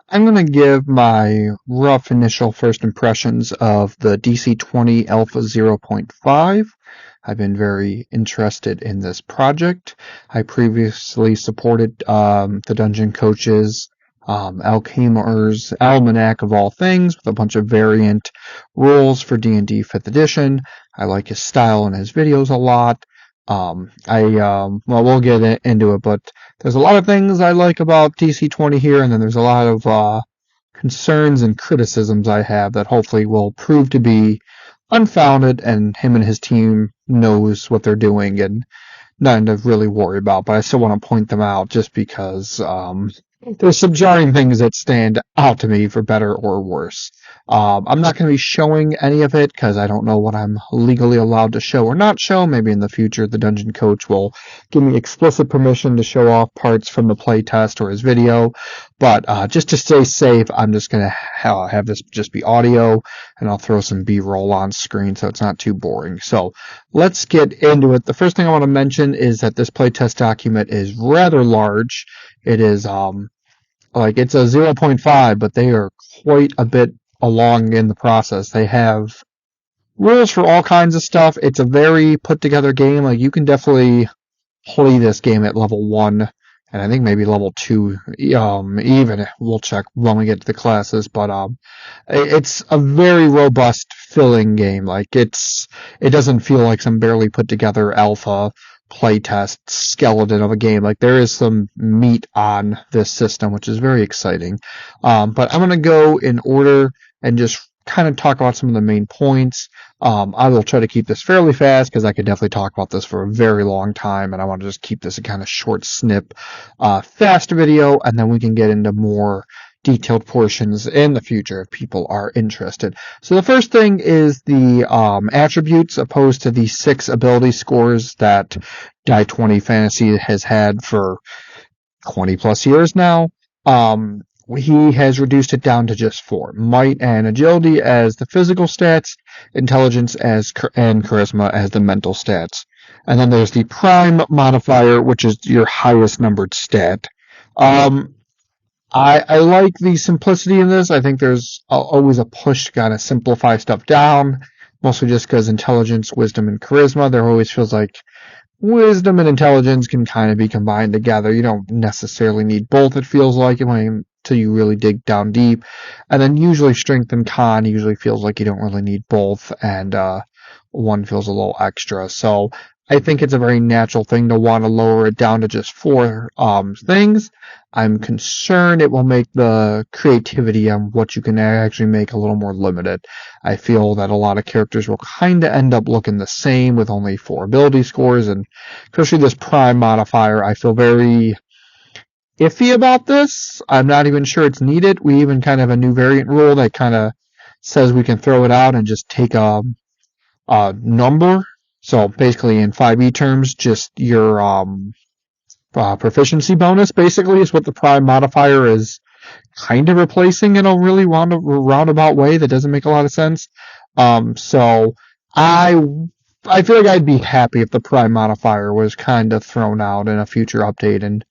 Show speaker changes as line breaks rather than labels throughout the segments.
I'm going to give my rough initial first impressions of the DC20 Alpha 0.5. I've been very interested in this project. I previously supported the Dungeon Coach's Alchemer's Almanac of all things with a bunch of variant rules for D&D 5th edition. I like his style and his videos a lot. Well, we'll get into it, but there's a lot of things I like about DC20 here, and then there's a lot of concerns and criticisms I have that hopefully will prove to be unfounded, and him and his team knows what they're doing and nothing to really worry about. But I still want to point them out just because there's some jarring things that stand out to me for better or worse. I'm not going to be showing any of it because I don't know what I'm legally allowed to show or not show. Maybe in the future the Dungeon Coach will give me explicit permission to show off parts from the playtest or his video. But just to stay safe, I'm just going to have this just be audio, and I'll throw some B-roll on screen so it's not too boring. So let's get into it. The first thing I want to mention is that this playtest document is rather large. It is it's a 0.5, but they are quite a bit along in the process. They have rules for all kinds of stuff. It's a very put together game. Like, you can definitely play this game at level 1, and I think maybe level 2 even. We'll check when we get to the classes, but it's a very robust filling game. Like, it doesn't feel like some barely put together alpha playtest skeleton of a game. Like, there is some meat on this system, which is very exciting. But I'm going to go in order and just kind of talk about some of the main points. I will try to keep this fairly fast because I could definitely talk about this for a very long time, and I want to just keep this a kind of short snip, fast video, and then we can get into more detailed portions in the future if people are interested. So the first thing is the attributes opposed to the 6 ability scores that Die20 Fantasy has had for 20 plus years now. He has reduced it down to just 4. Might and agility as the physical stats, intelligence and charisma as the mental stats. And then there's the prime modifier, which is your highest numbered stat. I like the simplicity in this. I think there's always a push to kind of simplify stuff down, mostly just because intelligence, wisdom, and charisma, there always feels like wisdom and intelligence can kind of be combined together. You don't necessarily need both, it feels like, until you really dig down deep. And then usually strength and con usually feels like you don't really need both, and one feels a little extra. So I think it's a very natural thing to want to lower it down to just 4 things. I'm concerned it will make the creativity on what you can actually make a little more limited. I feel that a lot of characters will kind of end up looking the same with only 4 ability scores, and especially this prime modifier, I feel very iffy about this. I'm not even sure it's needed. We even kind of have a new variant rule that kind of says we can throw it out and just take a number. So basically, in 5e terms, just your proficiency bonus, basically, is what the prime modifier is kind of replacing in a really roundabout way that doesn't make a lot of sense. So I feel like I'd be happy if the prime modifier was kind of thrown out in a future update and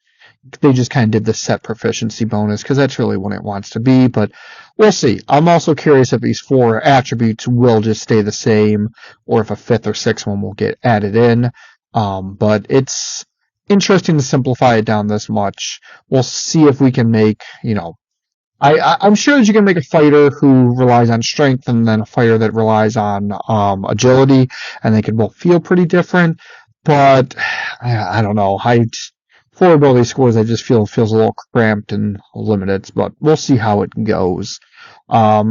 they just kind of did the set proficiency bonus, because that's really what it wants to be, but we'll see. I'm also curious if these 4 attributes will just stay the same, or if a 5th or 6th one will get added in. But it's interesting to simplify it down this much. We'll see if we can make, I'm sure that you can make a fighter who relies on strength and then a fighter that relies on agility, and they could both feel pretty different, but I don't know. 4 ability scores, I just feel feels a little cramped and limited, but we'll see how it goes. I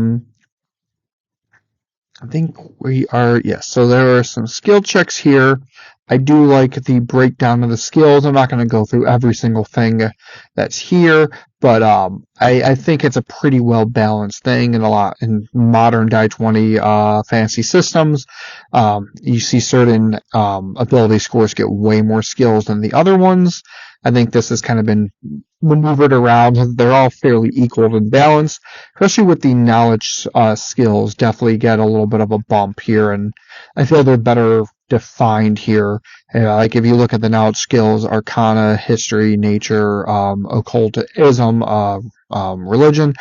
think we are, yes, so there are some skill checks here. I do like the breakdown of the skills. I'm not going to go through every single thing that's here, but I think it's a pretty well balanced thing in modern Die20 fantasy systems. You see certain ability scores get way more skills than the other ones. I think this has kind of been maneuvered around. They're all fairly equal and balanced, especially with the knowledge skills definitely get a little bit of a bump here, and I feel they're better defined here. Like if you look at the knowledge skills, arcana, history, nature, occultism, religion,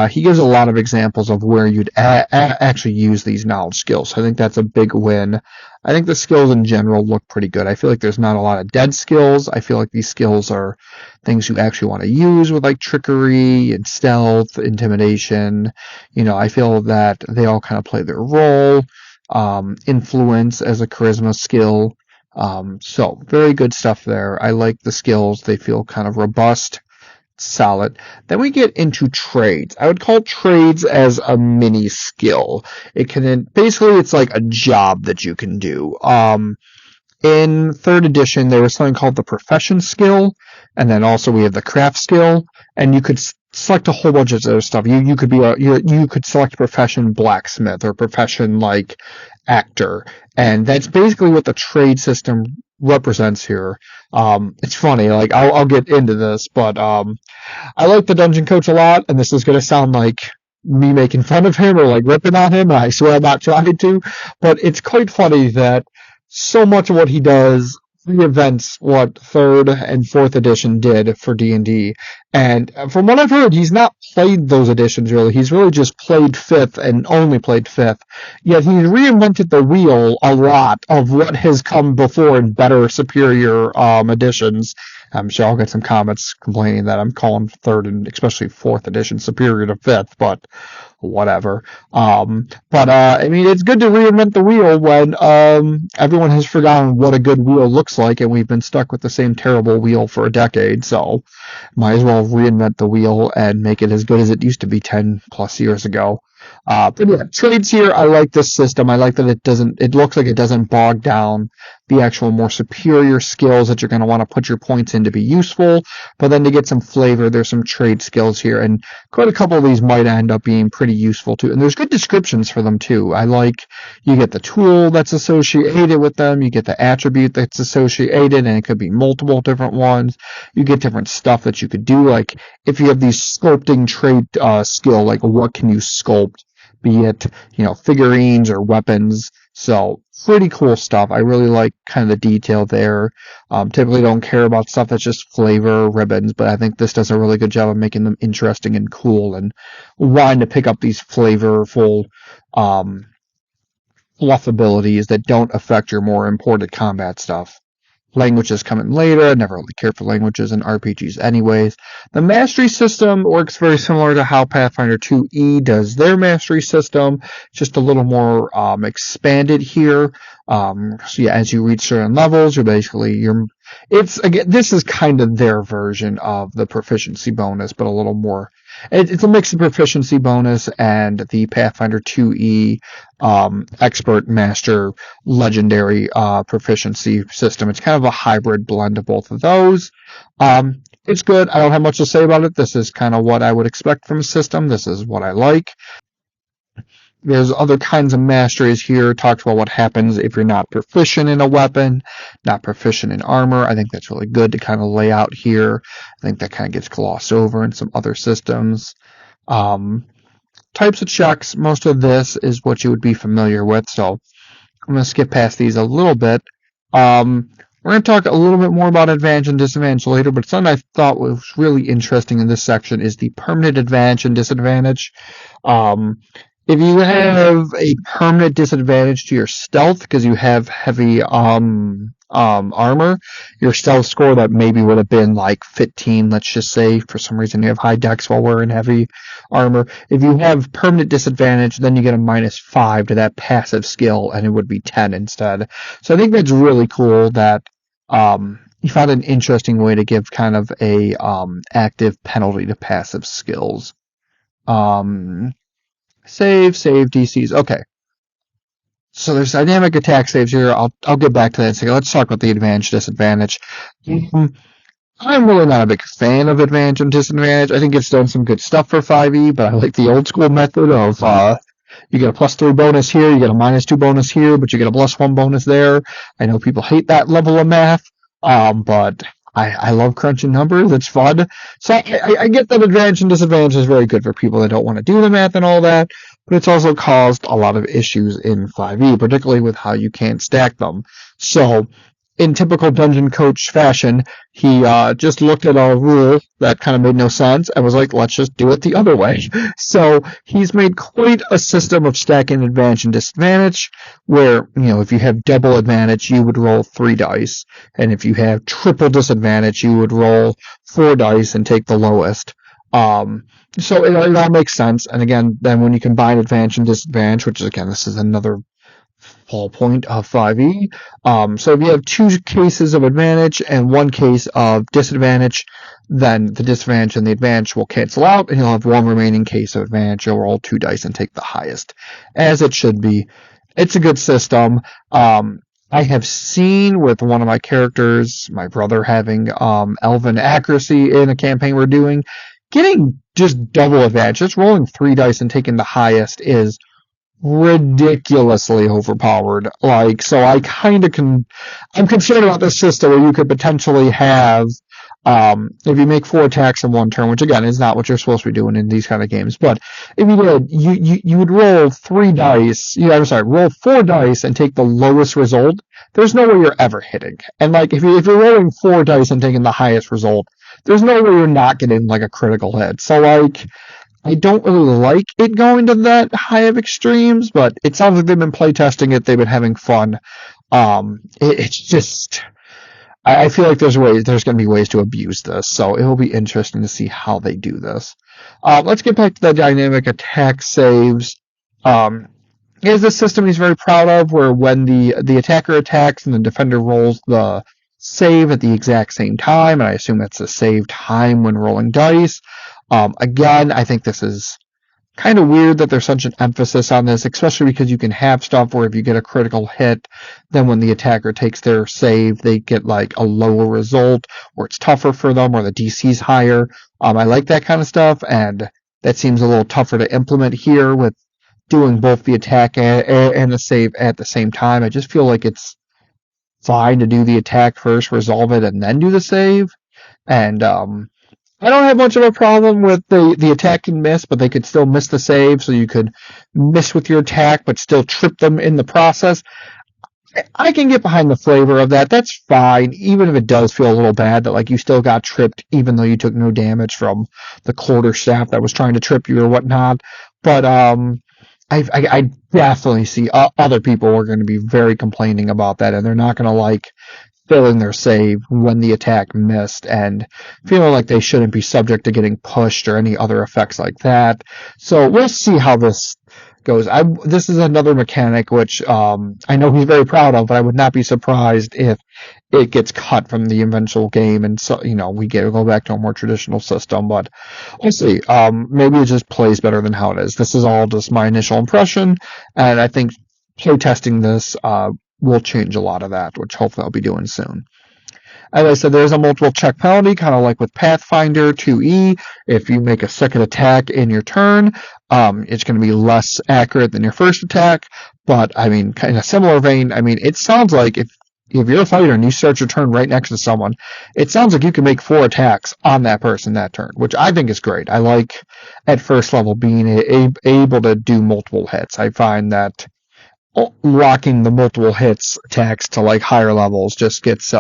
he gives a lot of examples of where you'd actually use these knowledge skills. So I think that's a big win. I think the skills in general look pretty good. I feel like there's not a lot of dead skills. I feel like these skills are things you actually want to use with like trickery and stealth, intimidation. I feel that they all kind of play their role. Influence as a charisma skill. So very good stuff there. I like the skills. They feel kind of robust, solid. Then we get into trades. I would call trades as a mini skill. Basically it's like a job that you can do. In 3rd edition, there was something called the profession skill, and then also we have the craft skill, and you could select a whole bunch of other stuff. You could you could select profession blacksmith or profession like actor, and that's basically what the trade system represents here. It's funny, like I'll get into this, but I like the dungeon coach a lot, and this is going to sound like me making fun of him or like ripping on him, and I swear I'm not trying to, but it's quite funny that so much of what he does reinvents what 3rd and 4th edition did for D&D. And from what I've heard, he's not played those editions really. He's really just played 5th and only played 5th. Yet he's reinvented the wheel a lot of what has come before in better, superior editions. I'm sure I'll get some comments complaining that I'm calling 3rd and especially 4th edition superior to 5th, but whatever. I mean, it's good to reinvent the wheel when everyone has forgotten what a good wheel looks like, and we've been stuck with the same terrible wheel for a decade, so might as well reinvent the wheel and make it as good as it used to be 10 plus years ago. But yeah, trades here, I like this system. I like that it looks like it doesn't bog down the actual more superior skills that you're going to want to put your points in to be useful, but then to get some flavor, there's some trade skills here, and quite a couple of these might end up being pretty useful too, and there's good descriptions for them too. I like, you get the tool that's associated with them, you get the attribute that's associated, and it could be multiple different ones. You get different stuff that you could do, like if you have these sculpting trade skill, like what can you sculpt, be it, figurines or weapons. So pretty cool stuff. I really like kind of the detail there. Typically don't care about stuff that's just flavor, ribbons, but I think this does a really good job of making them interesting and cool and wanting to pick up these flavorful fluff abilities that don't affect your more important combat stuff. Languages come in later. I never really cared for languages in RPGs anyways. The mastery system works very similar to how Pathfinder 2e does their mastery system, just a little more expanded here. So yeah, as you reach certain levels, this is kind of their version of the proficiency bonus, but a little more. It's a mix of proficiency bonus and the Pathfinder 2e expert master legendary proficiency system. It's kind of a hybrid blend of both of those. It's good. I don't have much to say about it. This is kind of what I would expect from a system. This is what I like. There's other kinds of masteries here. Talks about what happens if you're not proficient in a weapon, not proficient in armor. I think that's really good to kind of lay out here. I think that kind of gets glossed over in some other systems. Types of checks. Most of this is what you would be familiar with, so I'm going to skip past these a little bit. We're going to talk a little bit more about advantage and disadvantage later, but something I thought was really interesting in this section is the permanent advantage and disadvantage. If you have a permanent disadvantage to your stealth because you have heavy armor, your stealth score that maybe would have been like 15, let's just say, for some reason you have high dex while wearing heavy armor. If you have permanent disadvantage, then you get a -5 to that passive skill, and it would be 10 instead. So I think that's really cool that you found an interesting way to give kind of a active penalty to passive skills. Save DCs. Okay. So there's dynamic attack saves here. I'll get back to that in a second. Let's talk about the advantage disadvantage. I'm really not a big fan of advantage and disadvantage. I think it's done some good stuff for 5e, but I like the old school method of you get a +3 bonus here, you get a -2 bonus here, but you get a +1 bonus there. I know people hate that level of math, but I love crunching numbers. It's fun. So I get that advantage and disadvantage is very good for people that don't want to do the math and all that, but it's also caused a lot of issues in 5e, particularly with how you can't stack them. So in typical dungeon coach fashion, he just looked at a rule that kind of made no sense and was like, let's just do it the other way. So he's made quite a system of stacking advantage and disadvantage where, if you have double advantage, you would roll 3 dice. And if you have triple disadvantage, you would roll 4 dice and take the lowest. So it all makes sense. And again, then when you combine advantage and disadvantage, which is, again, this is another whole point of 5e. So if you have 2 cases of advantage and 1 case of disadvantage, then the disadvantage and the advantage will cancel out, and you'll have 1 remaining case of advantage. You'll roll 2 dice and take the highest, as it should be. It's a good system. I have seen with one of my characters, my brother having elven accuracy in a campaign we're doing, getting just double advantage, just rolling 3 dice and taking the highest is ridiculously overpowered. So I kind of I'm concerned about this system where you could potentially have, if you make 4 attacks in 1 turn, which again is not what you're supposed to be doing in these kind of games, but if you did, you would roll 3 dice, roll 4 dice and take the lowest result. There's no way you're ever hitting. And if you're rolling 4 dice and taking the highest result, there's no way you're not getting a critical hit. So I don't really like it going to that high of extremes, but it sounds like they've been playtesting it. They've been having fun. It's just, I feel like there's going to be ways to abuse this, so it will be interesting to see how they do this. Let's get back to the dynamic attack saves. Is this system he's very proud of, where when the attacker attacks and the defender rolls the save at the exact same time, and I assume that's the save time when rolling dice. Again, I think this is kind of weird that there's such an emphasis on this, especially because you can have stuff where if you get a critical hit, then when the attacker takes their save, they get a lower result, or it's tougher for them, or the DC's higher. I like that kind of stuff, and that seems a little tougher to implement here with doing both the attack and the save at the same time. I just feel like it's fine to do the attack first, resolve it, and then do the save. And I don't have much of a problem with the attack and miss, but they could still miss the save, so you could miss with your attack, but still trip them in the process. I can get behind the flavor of that. That's fine, even if it does feel a little bad that you still got tripped, even though you took no damage from the quarterstaff that was trying to trip you or whatnot. But I definitely see other people are going to be very complaining about that, and they're not going to failing their save when the attack missed and feeling like they shouldn't be subject to getting pushed or any other effects like that. So we'll see how this goes. This is another mechanic which I know he's very proud of, but I would not be surprised if it gets cut from the eventual game, and so we go back to a more traditional system. But we'll see. Maybe it just plays better than how it is. This is all just my initial impression, and I think playtesting this will change a lot of that, which hopefully I'll be doing soon. As I said, there's a multiple check penalty, kind of like with Pathfinder 2E. If you make a second attack in your turn, it's going to be less accurate than your first attack. But, in a similar vein, it sounds like if you're a fighter and you start your turn right next to someone, it sounds like you can make 4 attacks on that person that turn, which I think is great. I like, at first level, being able to do multiple hits. I find that locking the multiple hits attacks to higher levels just gets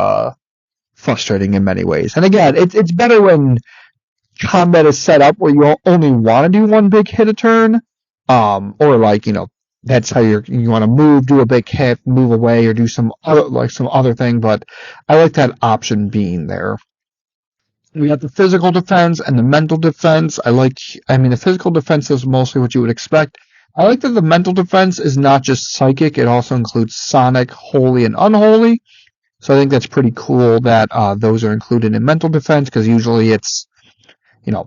frustrating in many ways. And again, it's better when combat is set up where you only want to do 1 big hit a turn, or that's how you want to move, do a big hit, move away, or do some other thing. But I like that option being there. We have the physical defense and the mental defense. The physical defense is mostly what you would expect. I like that the mental defense is not just psychic, it also includes sonic, holy, and unholy. So I think that's pretty cool that those are included in mental defense, because usually it's,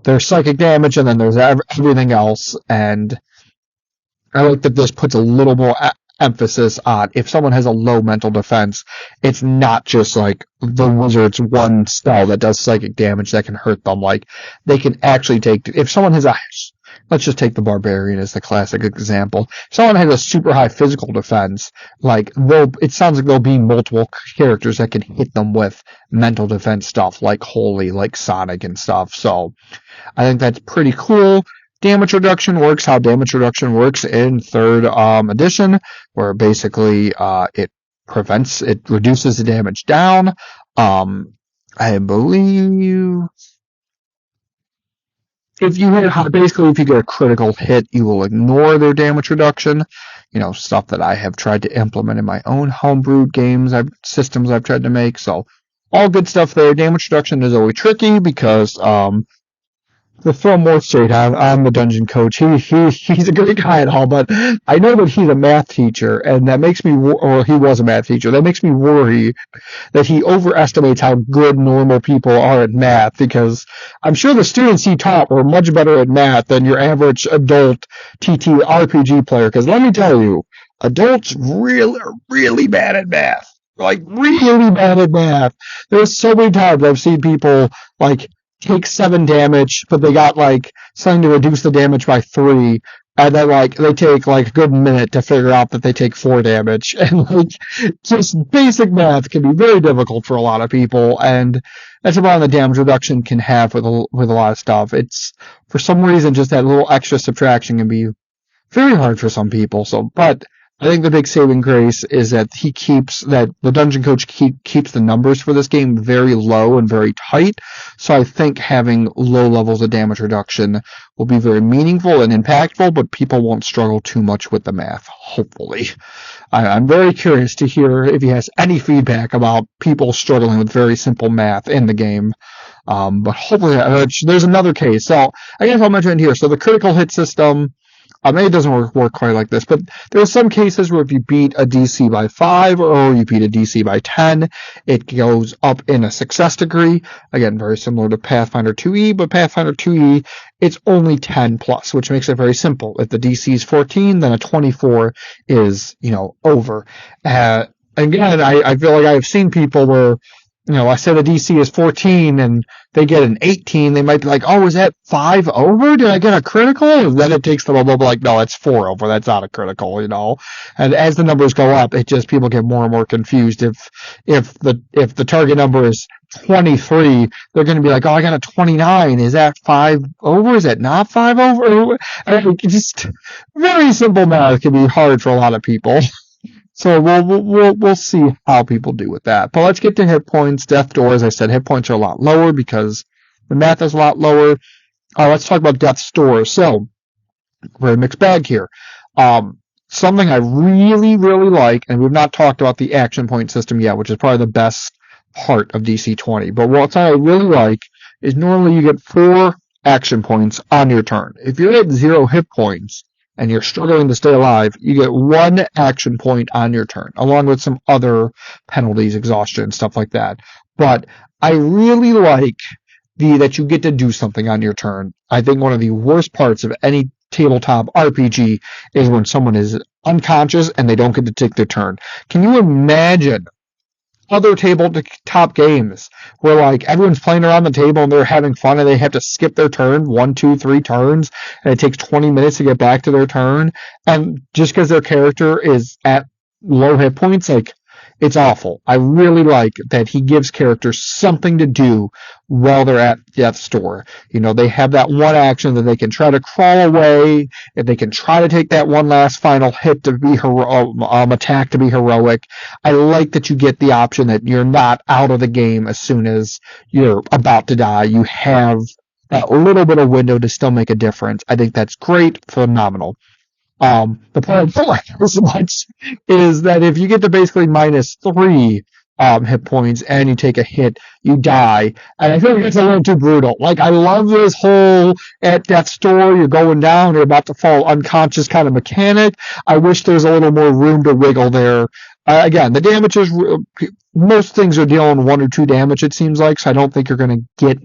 there's psychic damage and then there's everything else. And I like that this puts a little more emphasis on if someone has a low mental defense, it's not just the wizard's one spell that does psychic damage that can hurt them. They can actually take, if someone has a let's just take the barbarian as the classic example. If someone has a super high physical defense, like it sounds like there'll be multiple characters that can hit them with mental defense stuff, like Holy, like Sonic and stuff. So I think that's pretty cool. Damage reduction works how damage reduction works in 3rd edition, where basically it reduces the damage down. I believe if you get a critical hit, you will ignore their damage reduction. Stuff that I have tried to implement in my own homebrewed games, systems I've tried to make. So all good stuff there. Damage reduction is always tricky because to throw more shade, I'm the dungeon coach. He's a great guy and all, but I know that he's a math teacher, and that makes me, or he was a math teacher. That makes me worry that he overestimates how good normal people are at math, because I'm sure the students he taught were much better at math than your average adult TT RPG player. Because let me tell you, adults really are really bad at math. Like really bad at math. There's so many times I've seen people like take 7 damage, but they got like something to reduce the damage by 3, and then like they take like a good minute to figure out that they take 4 damage, and like just basic math can be very difficult for a lot of people, and that's a problem the damage reduction can have with a lot of stuff. It's for some reason just that little extra subtraction can be very hard for some people. So, but I think the big saving grace is that the dungeon coach keeps the numbers for this game very low and very tight. So I think having low levels of damage reduction will be very meaningful and impactful, but people won't struggle too much with the math, hopefully. I'm very curious to hear if he has any feedback about people struggling with very simple math in the game. But hopefully, there's another case. So I guess I'll mention it here. So the critical hit system, maybe it doesn't work quite like this, but there are some cases where if you beat a DC by 5 or you beat a DC by 10, it goes up in a success degree. Again, very similar to Pathfinder 2e, but Pathfinder 2e, it's only 10 plus, which makes it very simple. If the DC is 14, then a 24 is, over. Again, I feel like I've seen people where, I say the DC is 14 and they get an 18, they might be like, oh, is that 5 over? Did I get a critical? And then it takes them a little bit like, no, it's 4 over. That's not a critical, And as the numbers go up, people get more and more confused. If the target number is 23, they're going to be like, oh, I got a 29. Is that 5 over? Is that not 5 over? Just very simple math can be hard for a lot of people. So we'll see how people do with that. But let's get to hit points. Death Door, as I said, hit points are a lot lower because the math is a lot lower. Let's talk about Death's Door. So, very mixed bag here. Something I really, really like, and we've not talked about the action point system yet, which is probably the best part of DC20. But what I really like is normally you get 4 action points on your turn. If you're at 0 hit points, and you're struggling to stay alive, you get 1 action point on your turn, along with some other penalties, exhaustion, stuff like that. But I really like that you get to do something on your turn. I think one of the worst parts of any tabletop RPG is when someone is unconscious and they don't get to take their turn. Can you imagine other tabletop games where like everyone's playing around the table and they're having fun and they have to skip their turn 1, 2, 3 turns and it takes 20 minutes to get back to their turn, and just because their character is at low hit points, like it's awful. I really like that he gives characters something to do while they're at Death's Door. They have that one action that they can try to crawl away, if they can try to take that one last final hit to be attack to be heroic. I like that you get the option that you're not out of the game as soon as you're about to die. You have that little bit of window to still make a difference. I think that's great, phenomenal. The part I don't like so much is that if you get to basically -3 hit points and you take a hit, you die. And I feel like it's a little too brutal. Like, I love this whole at Death's Door, you're going down, you're about to fall unconscious kind of mechanic. I wish there was a little more room to wiggle there. Again, the damage is, most things are dealing 1 or 2 damage, it seems like, so I don't think you're going to get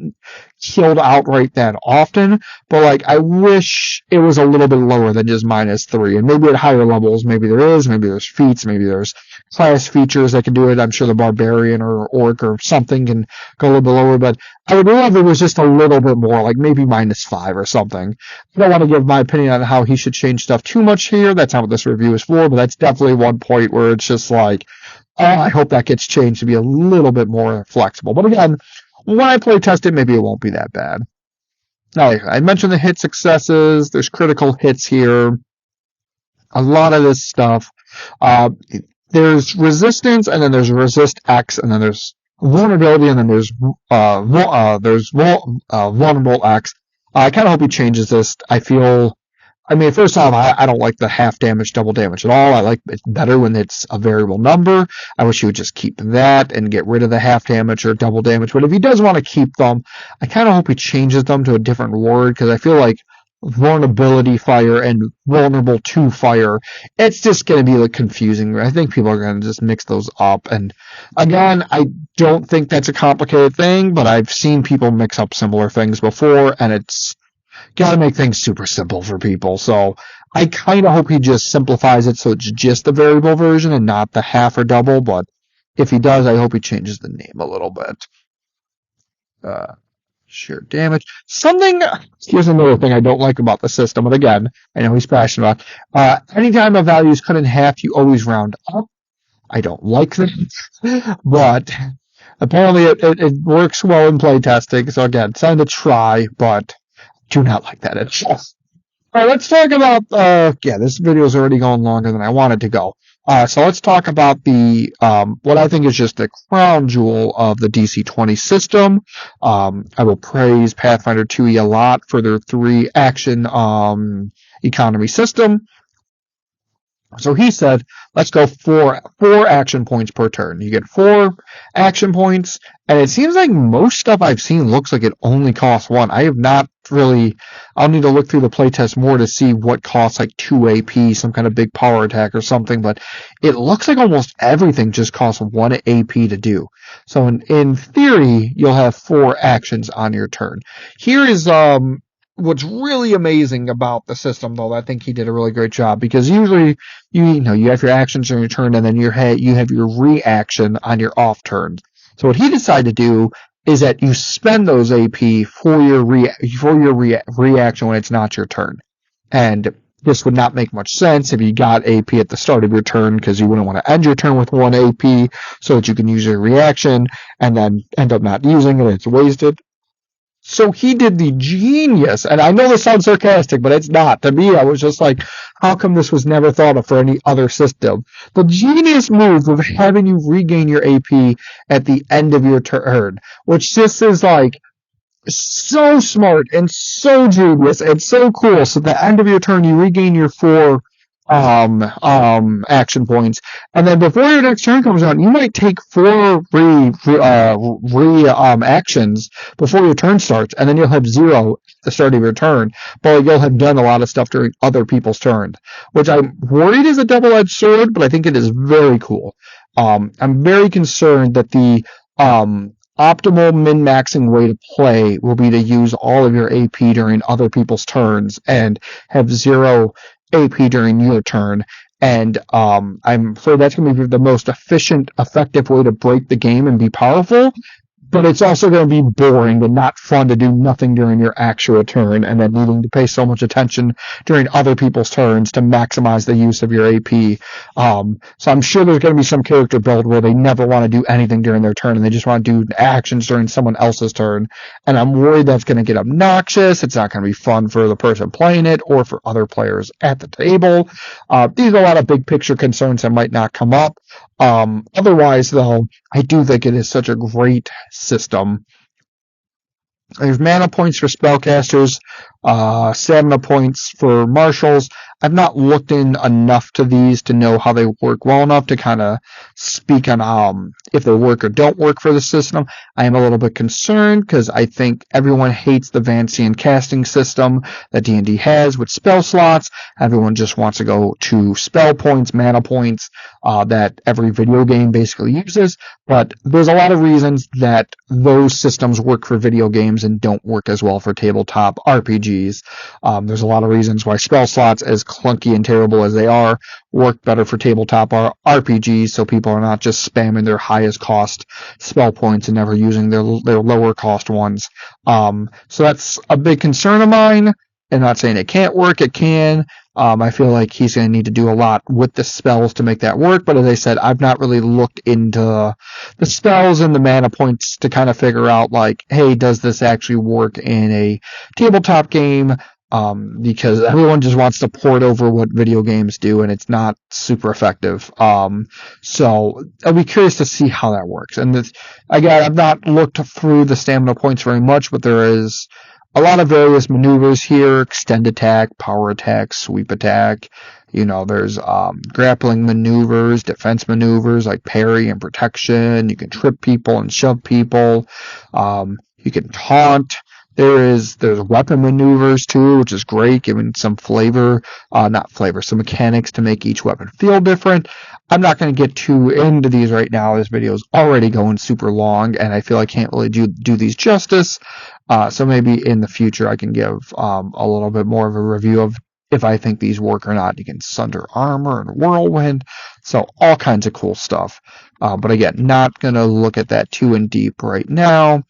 killed outright that often. But, like, I wish it was a little bit lower than just -3. And maybe at higher levels, maybe there's feats, maybe there's class features that can do it. I'm sure the Barbarian or Orc or something can go a little bit lower, but I would love if it was just a little bit more, like maybe -5 or something. I don't want to give my opinion on how he should change stuff too much here. That's not what this review is for, but that's definitely one point where it's just like, I hope that gets changed to be a little bit more flexible. But again, when I play test it, maybe it won't be that bad. Now, I mentioned the hit successes. There's critical hits here. A lot of this stuff. There's resistance, and then there's resist X, and then there's vulnerability, and then there's vulnerable X. I kind of hope he changes this. First off, I don't like the half damage, double damage at all. I like it better when it's a variable number. I wish he would just keep that and get rid of the half damage or double damage. But if he does want to keep them, I kind of hope he changes them to a different word, because I feel like vulnerability fire and vulnerable to fire, it's just going to be like confusing. I think people are going to just mix those up. And again, I don't think that's a complicated thing, but I've seen people mix up similar things before, and it's got to make things super simple for people. So I kind of hope he just simplifies it so it's just the variable version and not the half or double. But if he does, I hope he changes the name a little bit. Sheer damage. Here's another thing I don't like about the system, but again, I know he's passionate about. Anytime a value is cut in half, you always round up. I don't like that, but apparently it works well in playtesting. So again, it's time to try, but do not like that at all. All right, let's talk about, this video is already going longer than I wanted to go. So let's talk about the, what I think is just the crown jewel of the DC20 system. I will praise Pathfinder 2e a lot for their 3 action, economy system. So he said, let's go 4 action points per turn. You get 4 action points, and it seems like most stuff I've seen looks like it only costs 1. I have not really, I'll need to look through the playtest more to see what costs like 2 AP, some kind of big power attack or something, but it looks like almost everything just costs 1 AP to do. So in theory, you'll have 4 actions on your turn. Here is, what's really amazing about the system, though, I think he did a really great job, because usually you have your actions on your turn, and then you have your reaction on your off turn. So what he decided to do is that you spend those AP for your reaction when it's not your turn. And this would not make much sense if you got AP at the start of your turn, because you wouldn't want to end your turn with 1 AP so that you can use your reaction and then end up not using it. It's wasted. So he did the genius, and I know this sounds sarcastic, but it's not. To me, I was just like, how come this was never thought of for any other system? The genius move of having you regain your AP at the end of your turn, which just is like so smart and so genius and so cool. So at the end of your turn, you regain your 4 action points, and then before your next turn comes around, you might take 4 actions before your turn starts, and then you'll have 0 at the start of your turn, but you'll have done a lot of stuff during other people's turns, which I'm worried is a double-edged sword, but I think it is very cool. I'm very concerned that the optimal min-maxing way to play will be to use all of your AP during other people's turns and have 0 AP during your turn, and I'm afraid that's going to be the most efficient, effective way to break the game and be powerful, but it's also going to be boring and not fun to do nothing during your actual turn and then needing to pay so much attention during other people's turns to maximize the use of your AP. So I'm sure there's going to be some character build where they never want to do anything during their turn and they just want to do actions during someone else's turn. And I'm worried that's going to get obnoxious. It's not going to be fun for the person playing it or for other players at the table. These are a lot of big picture concerns that might not come up. Otherwise, though, I do think it is such a great system. There's mana points for spellcasters, stamina points for marshals. I've not looked in enough to these to know how they work well enough to kind of speak on if they work or don't work for the system. I am a little bit concerned because I think everyone hates the Vancian casting system that D&D has with spell slots. Everyone just wants to go to spell points, mana points that every video game basically uses. But there's a lot of reasons that those systems work for video games and don't work as well for tabletop RPGs. There's a lot of reasons why spell slots as clunky and terrible as they are, work better for tabletop RPGs, so people are not just spamming their highest cost spell points and never using their lower cost ones. So that's a big concern of mine. I'm not saying it can't work, it can. I feel like he's going to need to do a lot with the spells to make that work, but as I said, I've not really looked into the spells and the mana points to kind of figure out, like, hey, does this actually work in a tabletop game? Because everyone just wants to port over what video games do, and it's not super effective. So I'll be curious to see how that works. And again, I've not looked through the stamina points very much, but there is a lot of various maneuvers here: extend attack, power attack, sweep attack. There's grappling maneuvers, defense maneuvers like parry and protection. You can trip people and shove people. You can taunt. There's weapon maneuvers too, which is great, giving some some mechanics to make each weapon feel different. I'm not going to get too into these right now. This video is already going super long, and I feel I can't really do these justice. So maybe in the future I can give a little bit more of a review of if I think these work or not. You can sunder armor and whirlwind, so all kinds of cool stuff. But again, not going to look at that too in deep right now.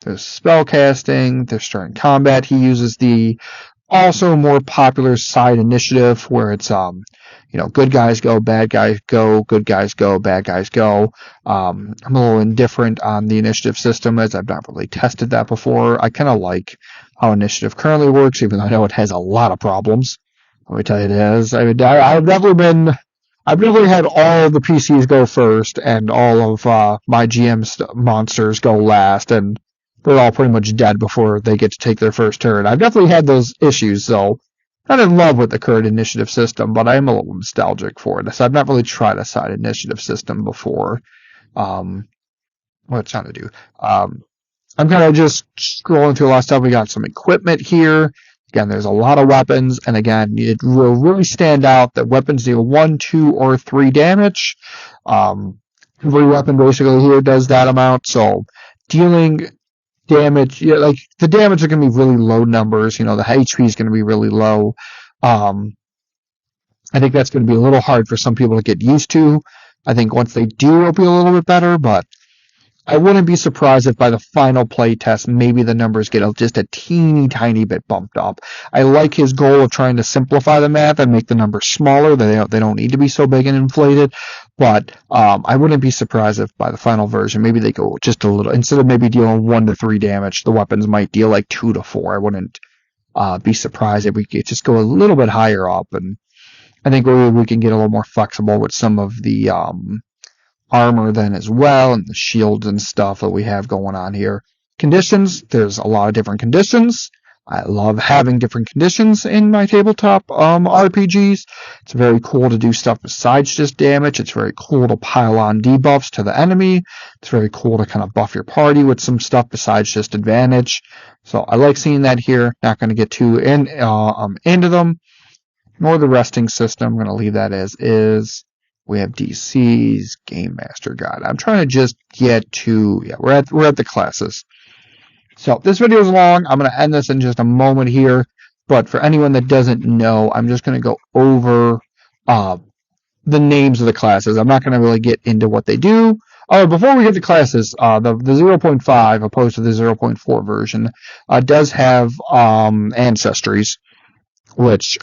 There's spellcasting, there's starting combat. He uses the also more popular side initiative where it's good guys go, bad guys go, good guys go, bad guys go. I'm a little indifferent on the initiative system as I've not really tested that before. I kind of like how initiative currently works, even though I know it has a lot of problems. Let me tell you it is. I've never had all of the PCs go first and all of my GM monsters go last, and they're all pretty much dead before they get to take their first turn. I've definitely had those issues, so not in love with the current initiative system, but I am a little nostalgic for it. So I've not really tried a side initiative system before. What it's trying to do. I'm kind of just scrolling through a lot of stuff. We got some equipment here. Again, there's a lot of weapons, and again, it will really stand out that weapons deal 1, 2, or 3 damage. Every weapon basically here does that amount, so dealing damage, the damage are going to be really low numbers. The HP is going to be really low. I think that's going to be a little hard for some people to get used to. I think once they do, it'll be a little bit better, but I wouldn't be surprised if by the final play test, maybe the numbers get just a teeny tiny bit bumped up. I like his goal of trying to simplify the math and make the numbers smaller. They don't need to be so big and inflated, but I wouldn't be surprised if by the final version, maybe they go just a little, instead of maybe dealing 1 to 3 damage, the weapons might deal like 2 to 4. I wouldn't be surprised if we could just go a little bit higher up, and I think we can get a little more flexible with some of the armor then as well, and the shields and stuff that we have going on here. Conditions, there's a lot of different conditions. I love having different conditions in my tabletop RPGs. It's very cool to do stuff besides just damage. It's very cool to pile on debuffs to the enemy. It's very cool to kind of buff your party with some stuff besides just advantage. So I like seeing that here. Not going to get too into them. Nor the resting system. I'm going to leave that as is. We have DC's Game Master Guide. I'm trying to just get to, we're at the classes. So this video is long. I'm going to end this in just a moment here. But for anyone that doesn't know, I'm just going to go over the names of the classes. I'm not going to really get into what they do. Before we get to classes, the 0.5 opposed to the 0.4 version does have Ancestries, which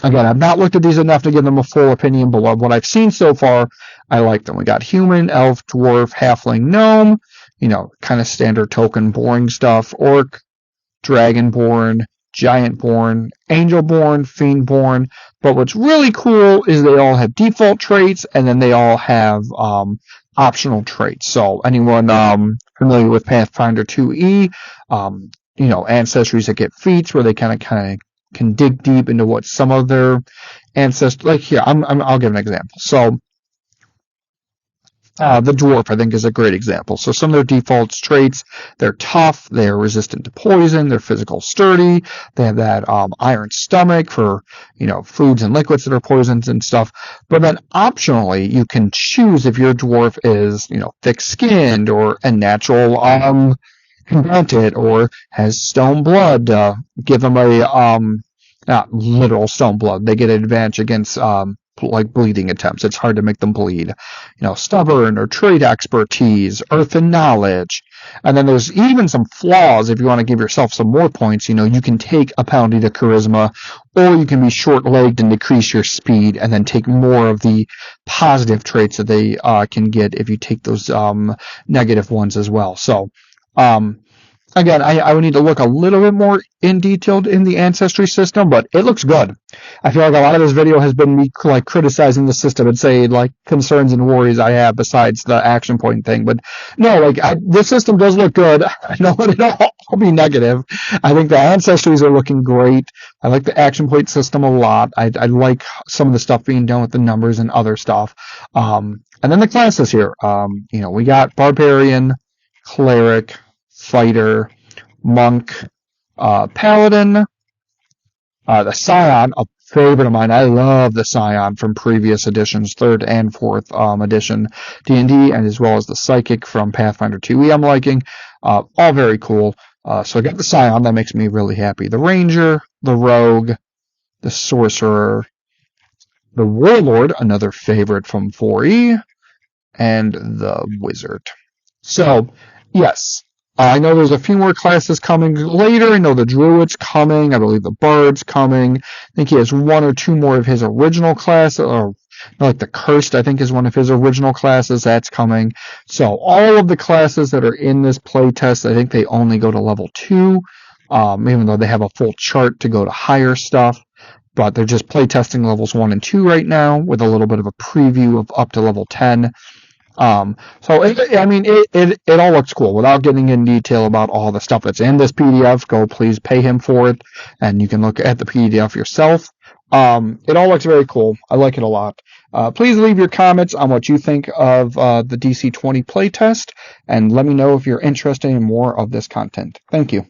Again, I've not looked at these enough to give them a full opinion, but what I've seen so far, I like them. We got human, elf, dwarf, halfling, gnome, kind of standard token, boring stuff, orc, dragonborn, giantborn, angelborn, fiendborn. But what's really cool is they all have default traits, and then they all have optional traits. So anyone familiar with Pathfinder 2E, Ancestries that get feats where they kind of can dig deep into what some of their ancestors, like here, I'll give an example. So, the dwarf, I think, is a great example. So some of their default traits, they're tough, they're resistant to poison, they're physical sturdy, they have that iron stomach for, foods and liquids that are poisons and stuff. But then optionally, you can choose if your dwarf is, thick-skinned or a natural convented or has stone blood, give them a not literal stone blood. They get an advantage against like bleeding attempts. It's hard to make them bleed. Stubborn or trade expertise, earthen knowledge. And then there's even some flaws if you want to give yourself some more points. You can take a penalty to charisma, or you can be short-legged and decrease your speed, and then take more of the positive traits that they can get if you take those negative ones as well. So, again, I would need to look a little bit more in detail in the Ancestry system, but it looks good. I feel like a lot of this video has been me like criticizing the system and saying like concerns and worries I have besides the action point thing. But no, this system does look good. I don't want it all be negative. I think the Ancestries are looking great. I like the action point system a lot. I like some of the stuff being done with the numbers and other stuff. And then the classes here. We got Barbarian, Cleric, Fighter, Monk, Paladin, the Scion, a favorite of mine. I love the Scion from previous editions, 3rd and 4th edition D&D, and as well as the Psychic from Pathfinder 2e I'm liking. All very cool. So I got the Scion. That makes me really happy. The Ranger, the Rogue, the Sorcerer, the Warlord, another favorite from 4e, and the Wizard. So, yes. I know there's a few more classes coming later. I know the Druid's coming. I believe the Bard's coming. I think he has 1 or 2 more of his original class, or like the Cursed, I think, is one of his original classes. That's coming. So all of the classes that are in this playtest, I think they only go to level 2, even though they have a full chart to go to higher stuff. But they're just playtesting levels 1 and 2 right now with a little bit of a preview of up to level 10. So it all looks cool. Without getting in detail about all the stuff that's in this PDF, go please pay him for it, and you can look at the PDF yourself. It all looks very cool. I like it a lot. Please leave your comments on what you think of the DC20 playtest, and let me know if you're interested in more of this content. Thank you.